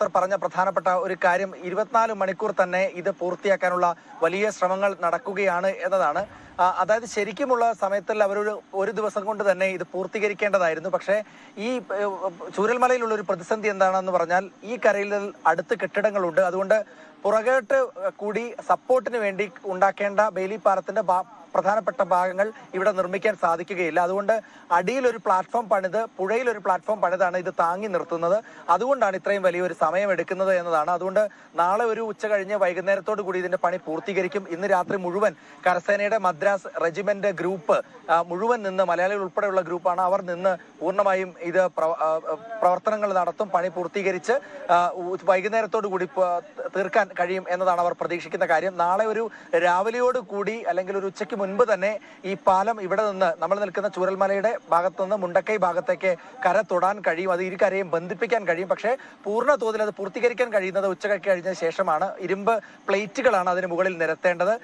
ഉദ്യോഗസ്ഥർ പറഞ്ഞ പ്രധാനപ്പെട്ട ഒരു കാര്യം 24 മണിക്കൂർ തന്നെ ഇത് പൂർത്തിയാക്കാനുള്ള വലിയ ശ്രമങ്ങൾ നടക്കുകയാണ് എന്നതാണ്. അതായത് ശരിക്കുമുള്ള സമയത്തിൽ ഒരു ദിവസം കൊണ്ട് തന്നെ ഇത് പൂർത്തീകരിക്കേണ്ടതായിരുന്നു. പക്ഷേ ഈ ചൂരൽമലയിലുള്ള ഒരു പ്രതിസന്ധി എന്താണെന്ന് പറഞ്ഞാൽ ഈ കരയിൽ അടുത്ത് കെട്ടിടങ്ങളുണ്ട്. അതുകൊണ്ട് പുറകോട്ട് കൂടി സപ്പോർട്ടിന് വേണ്ടി ഉണ്ടാക്കേണ്ട ബെയിലി പാലത്തിന്റെ പ്രധാനപ്പെട്ട ഭാഗങ്ങൾ ഇവിടെ നിർമ്മിക്കാൻ സാധിക്കുകയില്ല. അതുകൊണ്ട് അടിയിലൊരു പ്ലാറ്റ്ഫോം പണിത് പുഴയിലൊരു പ്ലാറ്റ്ഫോം പണിതാണ് ഇത് താങ്ങി നിർത്തുന്നത്. അതുകൊണ്ടാണ് ഇത്രയും വലിയൊരു സമയം എടുക്കുന്നത് എന്നതാണ്. അതുകൊണ്ട് നാളെ ഒരു ഉച്ച കഴിഞ്ഞ് വൈകുന്നേരത്തോടു കൂടി ഇതിന്റെ പണി പൂർത്തീകരിക്കും. ഇന്ന് രാത്രി മുഴുവൻ കരസേനയുടെ മദ്രാസ് റെജിമെന്റ് ഗ്രൂപ്പ് മുഴുവൻ നിന്ന്, മലയാളികൾ ഉൾപ്പെടെയുള്ള ഗ്രൂപ്പാണ്, അവർ നിന്ന് പൂർണ്ണമായും ഇത് പ്രവർത്തനങ്ങൾ നടത്തും. പണി പൂർത്തീകരിച്ച് വൈകുന്നേരത്തോടു കൂടി തീർക്കാൻ കഴിയും എന്നതാണ് അവർ പ്രതീക്ഷിക്കുന്ന കാര്യം. നാളെ ഒരു രാവിലെയോട് കൂടി അല്ലെങ്കിൽ ഒരു ഉച്ചയ്ക്ക് മുൻപ് തന്നെ ഈ പാലം ഇവിടെ നിന്ന്, നമ്മൾ നിൽക്കുന്ന ചൂരൽമലയുടെ ഭാഗത്തു നിന്ന് മുണ്ടക്കൈ ഭാഗത്തേക്ക് കര തൊടാൻ കഴിയും. അത് ഇരുകരയും ബന്ധിപ്പിക്കാൻ കഴിയും. പക്ഷേ പൂർണ്ണ തോതിൽ അത് പൂർത്തീകരിക്കാൻ കഴിയുന്നത് ഉച്ചയ്ക്ക് കഴിഞ്ഞ ശേഷമാണ്. ഇരുമ്പ് പ്ലേറ്റുകളാണ് അതിന് മുകളിൽ നിരത്തേണ്ടത്.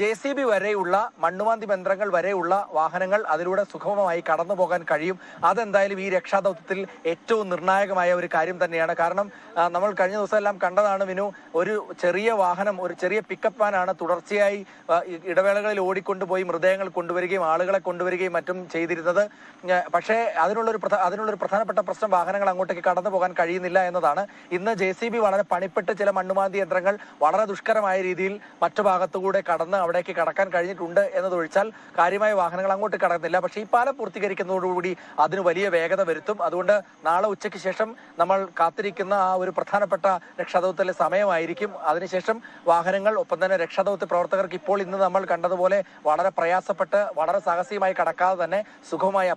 JCB വരെയുള്ള മണ്ണുമാന്തി യന്ത്രങ്ങൾ വരെയുള്ള വാഹനങ്ങൾ അതിലൂടെ സുഗമമായി കടന്നു പോകാൻ കഴിയും. അതെന്തായാലും ഈ രക്ഷാദൗത്യത്തിൽ ഏറ്റവും നിർണായകമായ ഒരു കാര്യം തന്നെയാണ്. കാരണം നമ്മൾ കഴിഞ്ഞ ദിവസം എല്ലാം കണ്ടതാണ് വിനു, ഒരു ചെറിയ വാഹനം, ഒരു ചെറിയ പിക്കപ്പ് വാനാണ് തുടർച്ചയായി ഇടവേളകളിൽ ഓടിക്കൊണ്ടുപോയി മൃതദേഹങ്ങൾ കൊണ്ടുവരികയും ആളുകളെ കൊണ്ടുവരികയും മറ്റും ചെയ്തിരുന്നത്. പക്ഷേ അതിനുള്ളൊരു പ്രധാനപ്പെട്ട പ്രശ്നം വാഹനങ്ങൾ അങ്ങോട്ടേക്ക് കടന്നു പോകാൻ കഴിയുന്നില്ല എന്നതാണ്. ഇന്ന് JCB വളരെ പണിപ്പെട്ട് ചില മണ്ണുമാന്തി യന്ത്രങ്ങൾ വളരെ ദുഷ്കരമായ രീതിയിൽ മറ്റു ഭാഗത്തുകൂടെ കടന്ന് അവിടേക്ക് കടക്കാൻ കഴിഞ്ഞിട്ടുണ്ട് എന്നതൊഴിച്ചാൽ കാര്യമായ വാഹനങ്ങൾ അങ്ങോട്ട് കടക്കുന്നില്ല. പക്ഷേ ഈ പാലം പൂർത്തീകരിക്കുന്നതോടുകൂടി അതിന് വലിയ വേഗത വരുത്തും. അതുകൊണ്ട് നാളെ ഉച്ചയ്ക്ക് ശേഷം നമ്മൾ കാത്തിരിക്കുന്ന ആ ഒരു പ്രധാനപ്പെട്ട രക്ഷാദൗത്യത്തിലെ സമയമായിരിക്കും. അതിനുശേഷം വാഹനങ്ങൾ, ഒപ്പം തന്നെ രക്ഷാദൗത്യ പ്രവർത്തകർക്ക് ഇപ്പോൾ ഇന്ന് നമ്മൾ കണ്ടതുപോലെ വളരെ പ്രയാസപ്പെട്ട് വളരെ സാഹസികമായി കടക്കാതെ തന്നെ സുഖമായി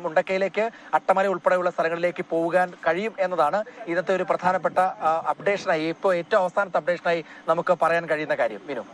മുണ്ടക്കയിലേക്ക്, അട്ടമല ഉൾപ്പെടെയുള്ള സ്ഥലങ്ങളിലേക്ക് പോകാൻ കഴിയും എന്നതാണ് ഇന്നത്തെ ഒരു പ്രധാനപ്പെട്ട അപ്ഡേഷനായി, ഇപ്പോൾ ഏറ്റവും അവസാനത്തെ അപ്ഡേഷനായി നമുക്ക് പറയാൻ കഴിയുന്ന കാര്യം. വിനു.